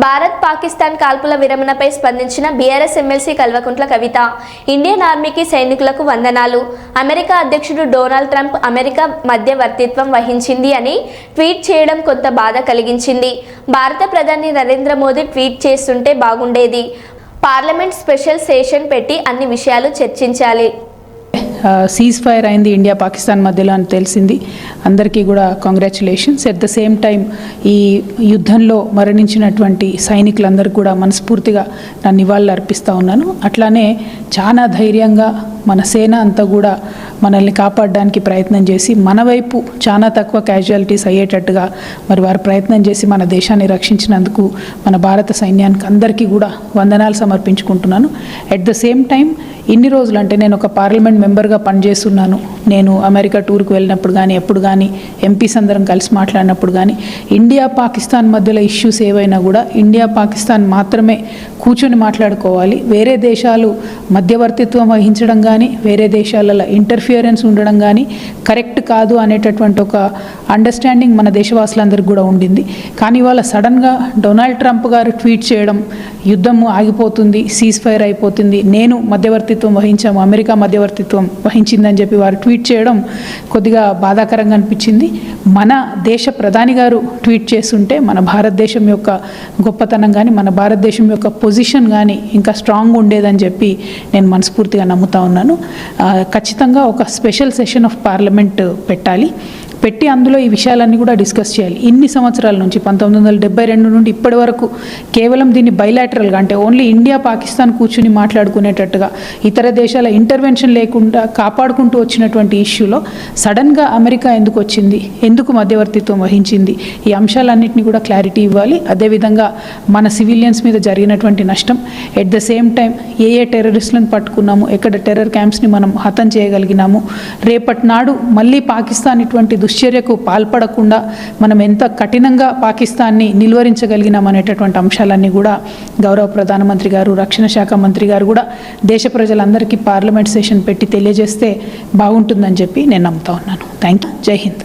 భారత్ పాకిస్తాన్ కాల్పుల విరమణపై స్పందించిన BRS MLC Kalvakuntla Kavitha, Indian ఆర్మీకి సైనికులకు వందనాలు. అమెరికా అధ్యక్షుడు డొనాల్డ్ ట్రంప్ అమెరికా మధ్యవర్తిత్వం వహించింది అని ట్వీట్ చేయడం కొంత బాధ కలిగించింది. భారత ప్రధాని నరేంద్ర మోదీ ట్వీట్ చేస్తుంటే బాగుండేది. పార్లమెంట్ స్పెషల్ సెషన్ పెట్టి అన్ని విషయాలు చర్చించాలి. సీజ్ ఫైర్ అయింది ఇండియా పాకిస్తాన్ మధ్యలో అని తెలిసింది. అందరికీ కూడా congratulations. At the same time ఈ యుద్ధంలో మరణించినటువంటి సైనికులందరికీ కూడా మనస్ఫూర్తిగా నా నివాళులు అర్పిస్తూ ఉన్నాను. అట్లానే చాలా ధైర్యంగా మన సేన అంతా కూడా మనల్ని కాపాడడానికి ప్రయత్నం చేసి మన వైపు చాలా తక్కువ క్యాజువాలిటీస్ అయ్యేటట్టుగా మరి వారు ప్రయత్నం చేసి మన దేశాన్ని రక్షించినందుకు మన భారత సైన్యానికి అందరికీ కూడా వందనాలు సమర్పించుకుంటున్నాను. ఎట్ ద సేమ్ టైం ఇన్ని రోజులు అంటే నేను ఒక పార్లమెంట్ మెంబర్గా పనిచేస్తున్నాను. నేను అమెరికా టూర్కి వెళ్ళినప్పుడు కానీ ఎప్పుడు కానీ ఎంపీస్ అందరం కలిసి మాట్లాడినప్పుడు కానీ ఇండియా పాకిస్తాన్ మధ్యలో ఇష్యూస్ ఏవైనా కూడా ఇండియా పాకిస్తాన్ మాత్రమే కూర్చొని మాట్లాడుకోవాలి. వేరే దేశాలు మధ్యవర్తిత్వం వహించడం కానీ వేరే దేశాలలో ఇంటర్ఫియరెన్స్ ఉండడం కానీ కరెక్ట్ కాదు అనేటటువంటి ఒక అండర్స్టాండింగ్ మన దేశవాసులందరికీ కూడా ఉండింది. కానీ ఇవాళ సడన్గా డొనాల్డ్ ట్రంప్ గారు ట్వీట్ చేయడం, యుద్ధం ఆగిపోతుంది, సీజ్ ఫైర్ అయిపోతుంది, నేను మధ్యవర్తిత్వం వహించాము, అమెరికా మధ్యవర్తిత్వం వహించిందని చెప్పి వారు ట్వీట్ చేయడం కొద్దిగా బాధాకరంగా అనిపించింది. మన దేశ ప్రధాని గారు ట్వీట్ చేస్తుంటే మన భారతదేశం యొక్క గొప్పతనం కానీ మన భారతదేశం యొక్క పొజిషన్ కానీ ఇంకా స్ట్రాంగ్ ఉండేదని చెప్పి నేను మనస్ఫూర్తిగా నమ్ముతా ఉన్నాను. ఖచ్చితంగా ఒక స్పెషల్ సెషన్ ఆఫ్ పార్లమెంట్ పెట్టి అందులో ఈ విషయాలన్నీ కూడా డిస్కస్ చేయాలి. ఇన్ని సంవత్సరాల నుంచి 1972 నుండి ఇప్పటి వరకు కేవలం దీన్ని బైలాటరల్గా అంటే ఓన్లీ ఇండియా పాకిస్తాన్ కూర్చుని మాట్లాడుకునేటట్టుగా ఇతర దేశాల ఇంటర్వెన్షన్ లేకుండా కాపాడుకుంటూ వచ్చినటువంటి ఇష్యూలో సడన్గా అమెరికా ఎందుకు వచ్చింది, ఎందుకు మధ్యవర్తిత్వం వహించింది, ఈ అంశాలన్నింటినీ కూడా క్లారిటీ ఇవ్వాలి. అదేవిధంగా మన సివిలియన్స్ మీద జరిగినటువంటి నష్టం, ఎట్ ద సేమ్ టైం ఏ టెర్రరిస్టులను పట్టుకున్నాము, ఎక్కడ టెర్రర్ క్యాంప్స్ని మనం హతం చేయగలిగినాము, రేపటి నాడు మళ్ళీ పాకిస్తాన్ ఇటువంటి దుశ్చర్యకు పాల్పడకుండా మనం ఎంత కఠినంగా పాకిస్తాన్ని నిలువరించగలిగినామనేటటువంటి అంశాలన్నీ కూడా గౌరవ ప్రధానమంత్రి గారు, రక్షణ శాఖ మంత్రి గారు కూడా దేశ ప్రజలందరికీ పార్లమెంట్ సెషన్ పెట్టి తెలియజేస్తే బాగుంటుందని చెప్పి నేను నమ్ముతా ఉన్నాను. Thank you. జై హింద్.